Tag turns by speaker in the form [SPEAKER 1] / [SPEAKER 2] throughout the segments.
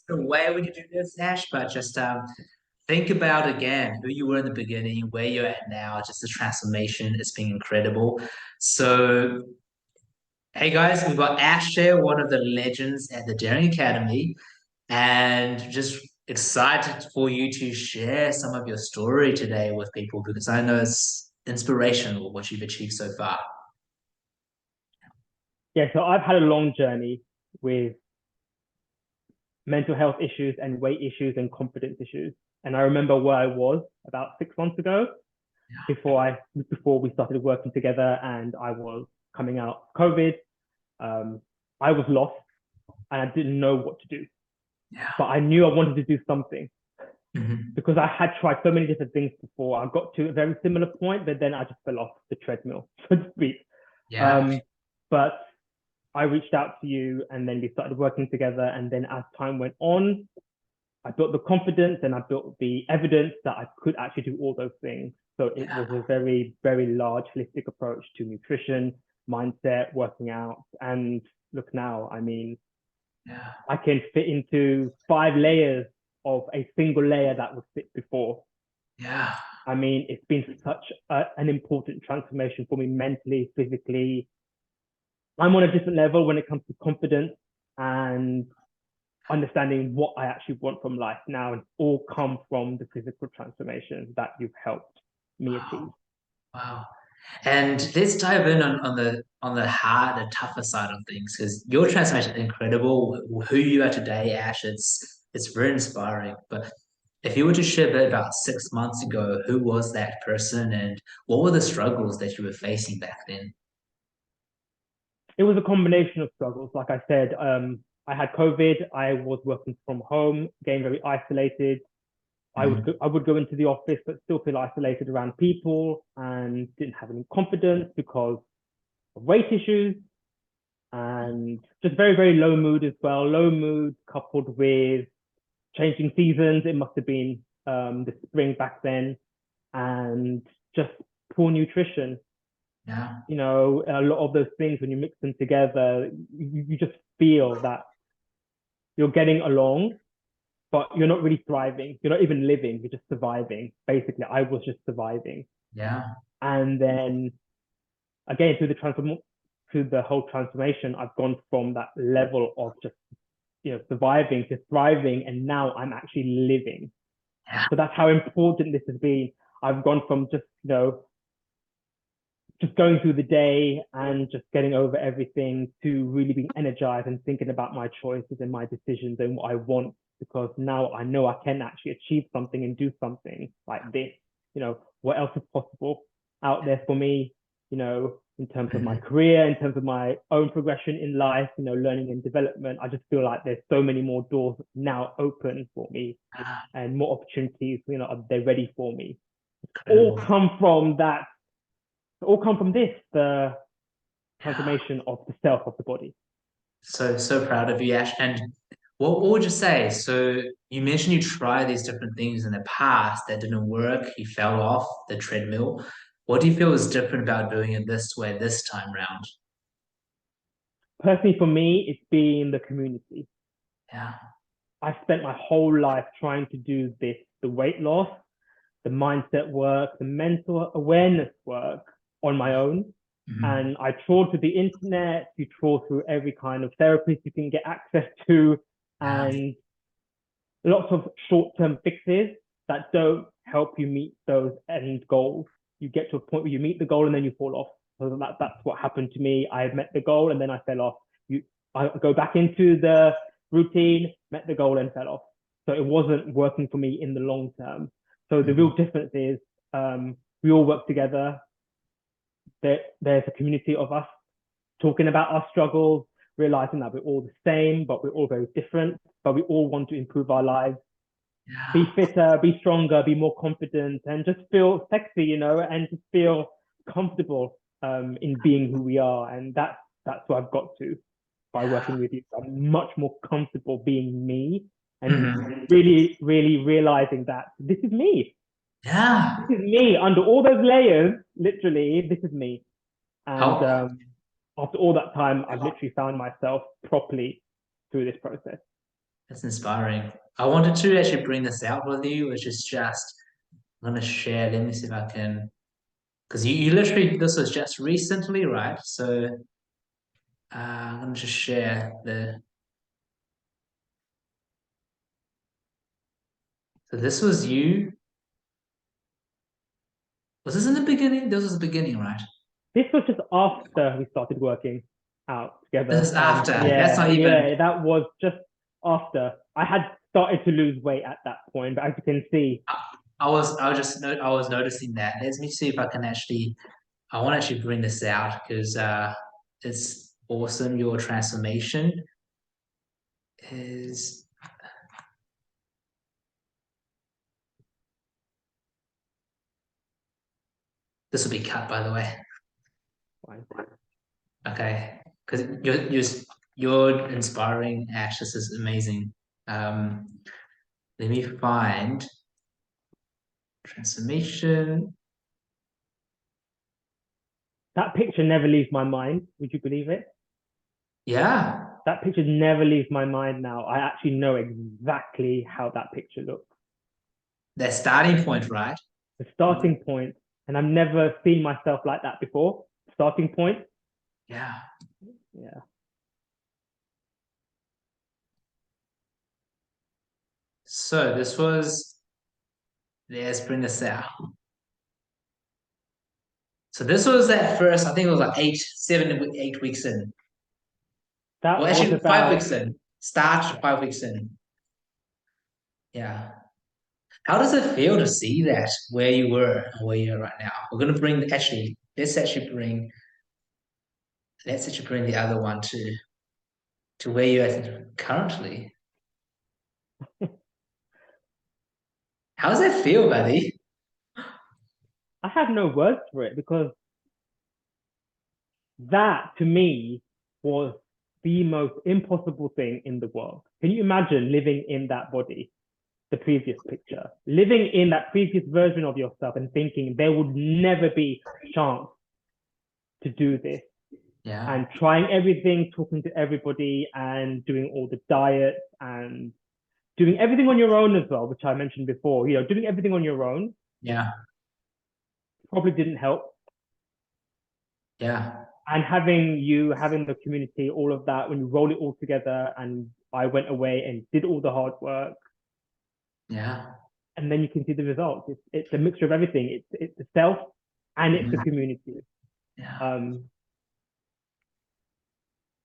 [SPEAKER 1] the way we can do this, Ash, but just think about again who you were in the beginning, where you're at now, just the transformation. It's been incredible. So, hey guys, we've got Ash here, one of the legends at the Daring Academy, and just excited for you to share some of your story today with people because I know it's inspirational what you've achieved so far.
[SPEAKER 2] Yeah, so I've had a long journey with mental health issues and weight issues and confidence issues. And I remember where I was about 6 months ago before we started working together and I was coming out of COVID. Um, I was lost and I didn't know what to do.
[SPEAKER 1] Yeah.
[SPEAKER 2] But I knew I wanted to do something
[SPEAKER 1] Mhm.
[SPEAKER 2] because I had tried so many different things before. I got to a very similar point, but then I just fell off the treadmill, so to speak.
[SPEAKER 1] Yeah.
[SPEAKER 2] Um, but I reached out to you and then we started working together. And then as time went on, I built the confidence and I built the evidence that I could actually do all those things. So it
[SPEAKER 1] Yeah.
[SPEAKER 2] was a very, very large holistic approach to nutrition, mindset, working out. And look now, I mean,
[SPEAKER 1] Yeah.
[SPEAKER 2] I can fit into 5 layers of a single layer that would fit before.
[SPEAKER 1] Yeah.
[SPEAKER 2] I mean, it's been such an important transformation for me mentally, physically. I'm on a different level when it comes to confidence and understanding what I actually want from life now. And all come from the physical transformation that you've helped me achieve.
[SPEAKER 1] Wow. Wow. And let's dive in on the harder, tougher side of things because your transformation is incredible. Who you are today, Ash, it's very inspiring. But if you were to share a bit about 6 months ago, who was that person and what were the struggles that you were facing back then?
[SPEAKER 2] It was a combination of struggles. Like I said, I had COVID. I was working from home, getting very isolated.
[SPEAKER 1] Mhm.
[SPEAKER 2] I would go into the office, but still feel isolated around people and didn't have any confidence because of weight issues and just very, very low mood as well. Low mood coupled with changing seasons. It must have been the spring back then, and just poor nutrition.
[SPEAKER 1] Yeah.
[SPEAKER 2] You know, a lot of those things when you mix them together, you just feel that you're getting along, but you're not really thriving. You're not even living. You're just surviving. Basically, I was just surviving.
[SPEAKER 1] Yeah.
[SPEAKER 2] And then again, through the whole transformation, I've gone from that level of just surviving to thriving, and now I'm actually living.
[SPEAKER 1] Yeah.
[SPEAKER 2] So that's how important this has been. I've gone from just just going through the day and just getting over everything to really being energized and thinking about my choices and my decisions and what I want, because now I know I can actually achieve something and do something like this. What else is possible out there for me, in terms of my
[SPEAKER 1] Mhm.
[SPEAKER 2] career, in terms of my own progression in life, learning and development. I just feel like there's so many more doors now open for me
[SPEAKER 1] Ah,
[SPEAKER 2] and more opportunities, they're ready for me. All
[SPEAKER 1] incredible.
[SPEAKER 2] come from that all come from this, the
[SPEAKER 1] Yeah.
[SPEAKER 2] transformation of the self of the body.
[SPEAKER 1] So proud of you, Ash. And what would you say? So you mentioned you tried these different things in the past that didn't work. You fell off the treadmill. What do you feel is different about doing it this way this time round?
[SPEAKER 2] Personally, for me, it's been the community.
[SPEAKER 1] Yeah.
[SPEAKER 2] I spent my whole life trying to do this, the weight loss, the mindset work, the mental awareness work on my own.
[SPEAKER 1] Mhm.
[SPEAKER 2] And I trawled through the internet, you trawl through every kind of therapist you can get access to,
[SPEAKER 1] Yeah.
[SPEAKER 2] and lots of short-term fixes that don't help you meet those end goals. You get to a point where you meet the goal and then you fall off. So that's what happened to me. I met the goal and then I fell off. I go back into the routine, met the goal and fell off. So it wasn't working for me in the long term. So the
[SPEAKER 1] Mhm.
[SPEAKER 2] real difference is we all work together. There's a community of us talking about our struggles, realizing that we're all the same, but we're all very different, but we all want to improve our lives, be
[SPEAKER 1] Yeah.
[SPEAKER 2] fitter, be stronger, be more confident, and just feel sexy, and just feel comfortable in being who we are. And that's what I've got to by
[SPEAKER 1] Yeah.
[SPEAKER 2] working with you. I'm much more comfortable being me and
[SPEAKER 1] Mhm.
[SPEAKER 2] really, really realizing that this is me.
[SPEAKER 1] Yeah.
[SPEAKER 2] This is me under all those layers. Literally, this is me. And
[SPEAKER 1] How
[SPEAKER 2] after all that time, I've literally found myself properly through this process.
[SPEAKER 1] That's inspiring. I wanted to actually bring this out with you, which is just I'm gonna share. Let me see if I can, because you literally this was just recently, right? So I'm gonna just share the. So this was you. Was this in the beginning? This was the beginning, right?
[SPEAKER 2] This was just after we started working out
[SPEAKER 1] This
[SPEAKER 2] together.
[SPEAKER 1] is after. That's
[SPEAKER 2] Yeah,
[SPEAKER 1] not even.
[SPEAKER 2] yeah, that was just after. I had started to lose weight at that point, but as you can see,
[SPEAKER 1] I was noticing that. Let me see if I can actually. I want to actually bring this out because it's awesome. Your transformation is. This will be cut, by the way.
[SPEAKER 2] fine.
[SPEAKER 1] Okay, because you're inspiring, Ash. This is amazing. Um, let me find transformation.
[SPEAKER 2] That picture never leaves my mind. Would you believe it?
[SPEAKER 1] Yeah,
[SPEAKER 2] That picture never leaves my mind now. I actually know exactly how that picture looks.
[SPEAKER 1] that starting point, right?
[SPEAKER 2] The starting point, and I've never seen myself like that before. Starting point,
[SPEAKER 1] Yeah.
[SPEAKER 2] yeah.
[SPEAKER 1] So this was. Let's bring this out. So this was at first. I think it was like 8 weeks in. Well,
[SPEAKER 2] That was
[SPEAKER 1] actually, 5 weeks
[SPEAKER 2] about,
[SPEAKER 1] in. Start
[SPEAKER 2] yeah.
[SPEAKER 1] 5 weeks in. Yeah. How does it feel to see that where you were and where you are right now? We're gonna bring actually. Let's actually bring the other one to where you're at currently. How does that feel, buddy?
[SPEAKER 2] I have no words for it because that to me was the most impossible thing in the world. Can you imagine living in that body, the previous picture, living in that previous version of yourself and thinking there would never be a chance to do this
[SPEAKER 1] Yeah,
[SPEAKER 2] and trying everything, talking to everybody and doing all the diets and doing everything on your own as well, which I mentioned before, doing everything on your own
[SPEAKER 1] yeah,
[SPEAKER 2] probably didn't help.
[SPEAKER 1] yeah,
[SPEAKER 2] And having the community, all of that, when you roll it all together, and I went away and did all the hard work,
[SPEAKER 1] yeah,
[SPEAKER 2] and then you can see the results. It's a mixture of everything. It's the self and it's the
[SPEAKER 1] mhm,
[SPEAKER 2] community.
[SPEAKER 1] yeah.
[SPEAKER 2] Um,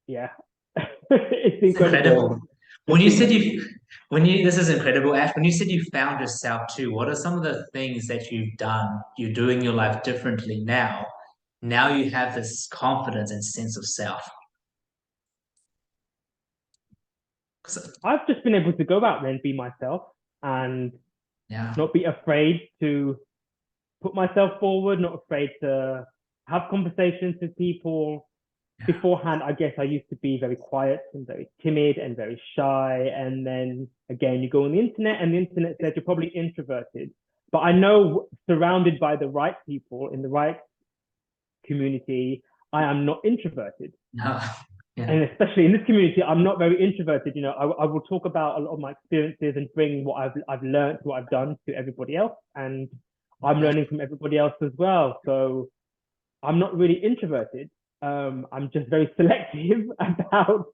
[SPEAKER 2] yeah, it's
[SPEAKER 1] It's
[SPEAKER 2] incredible.
[SPEAKER 1] incredible. When you said you, when you, this is incredible, Ash. When you said you found yourself too, what are some of the things that you've done? You're doing your life differently now. Now you have this confidence and sense of self. 'Cause-
[SPEAKER 2] I've just been able to go out there and be myself and
[SPEAKER 1] Yeah,
[SPEAKER 2] not be afraid to put myself forward, not afraid to have conversations with people.
[SPEAKER 1] yeah,
[SPEAKER 2] Beforehand, I guess I used to be very quiet and very timid and very shy. And then again, you go on the internet and the internet says you're probably introverted. But I know surrounded by the right people in the right community, I am not introverted.
[SPEAKER 1] no, yeah,
[SPEAKER 2] And especially in this community, I'm not very introverted. I will talk about a lot of my experiences and bring what I've learned, what I've done to everybody else. And I'm learning from everybody else as well. So I'm not really introverted. I'm just very selective about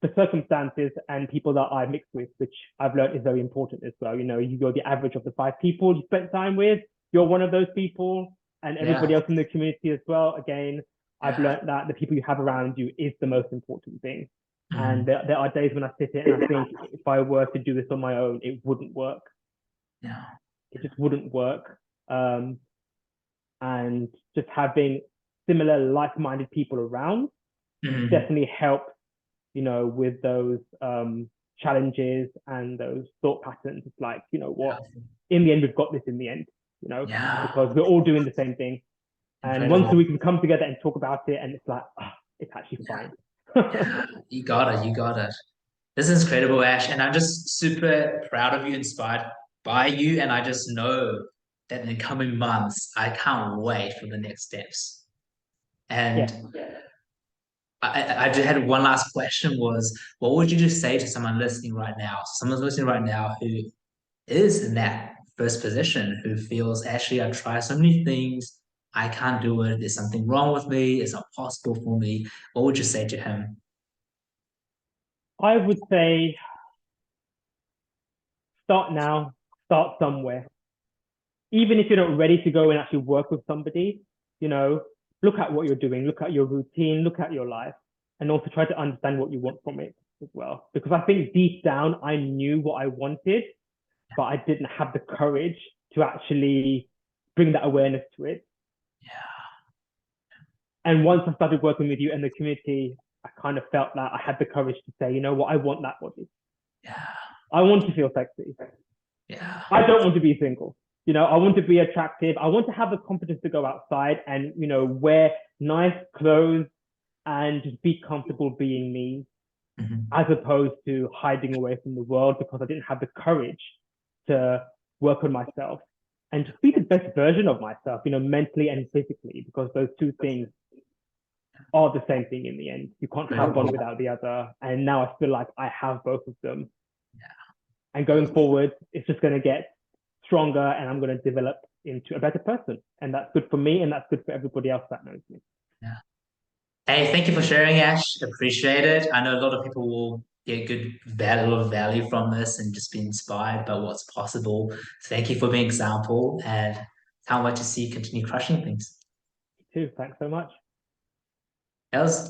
[SPEAKER 2] the circumstances and people that I mix with, which I've learned is very important as well. You're the average of the 5 people you spent time with. You're one of those people, and everybody
[SPEAKER 1] yeah,
[SPEAKER 2] else in the community as well. Again, I've
[SPEAKER 1] yeah,
[SPEAKER 2] learned that the people you have around you is the most important thing. And
[SPEAKER 1] mhm,
[SPEAKER 2] there are days when I sit here and I think if I were to do this on my own, it wouldn't work.
[SPEAKER 1] yeah,
[SPEAKER 2] It just wouldn't work. Um, and just having similar like-minded people around
[SPEAKER 1] mhm,
[SPEAKER 2] definitely helps, with those challenges and those thought patterns. It's like, you know what, in the end, we've got this in the end,
[SPEAKER 1] yeah,
[SPEAKER 2] because we're all doing the same thing. And once
[SPEAKER 1] incredible.
[SPEAKER 2] we can come together and talk about it, and it's like, it's actually fine.
[SPEAKER 1] Yeah, you got it. You got it. This is incredible, Ash, and I'm just super proud of you, inspired by you, and I just know that in the coming months, I can't wait for the next steps.
[SPEAKER 2] Yeah,
[SPEAKER 1] And I just had one last question was, what would you just say to someone listening right now? Someone's listening right now who is in that first position, who feels, actually, I've tried so many things, I can't do it. There's something wrong with me. It's not possible for me. What would you say to him?
[SPEAKER 2] I would say start now, start somewhere. Even if you're not ready to go and actually work with somebody, you know, look at what you're doing, look at your routine, look at your life, and also try to understand what you want from it as well. Because I think deep down, I knew what I wanted, but I didn't have the courage to actually bring that awareness to it.
[SPEAKER 1] Yeah,
[SPEAKER 2] And once I started working with you and the community, I kind of felt that I had the courage to say, you know what, I want that body.
[SPEAKER 1] yeah,
[SPEAKER 2] I want to feel sexy.
[SPEAKER 1] yeah,
[SPEAKER 2] I don't want to be single. I want to be attractive. I want to have the confidence to go outside and, wear nice clothes and just be comfortable being me,
[SPEAKER 1] mhm,
[SPEAKER 2] as opposed to hiding away from the world because I didn't have the courage to work on myself and just be the best version of myself, mentally and physically, because those two things are the same thing in the end. You can't have one
[SPEAKER 1] incredible.
[SPEAKER 2] without the other. And now I feel like I have both of them.
[SPEAKER 1] Yeah,
[SPEAKER 2] And going forward, it's just going to get stronger and I'm going to develop into a better person. And that's good for me and that's good for everybody else that knows me.
[SPEAKER 1] yeah. Hey, thank you for sharing, Ash. Appreciate it. I know a lot of people will get a lot of value from this and just be inspired by what's possible. Thank you for being an example, and can't wait to see you continue crushing things.
[SPEAKER 2] You too. Thanks so much.
[SPEAKER 1] That was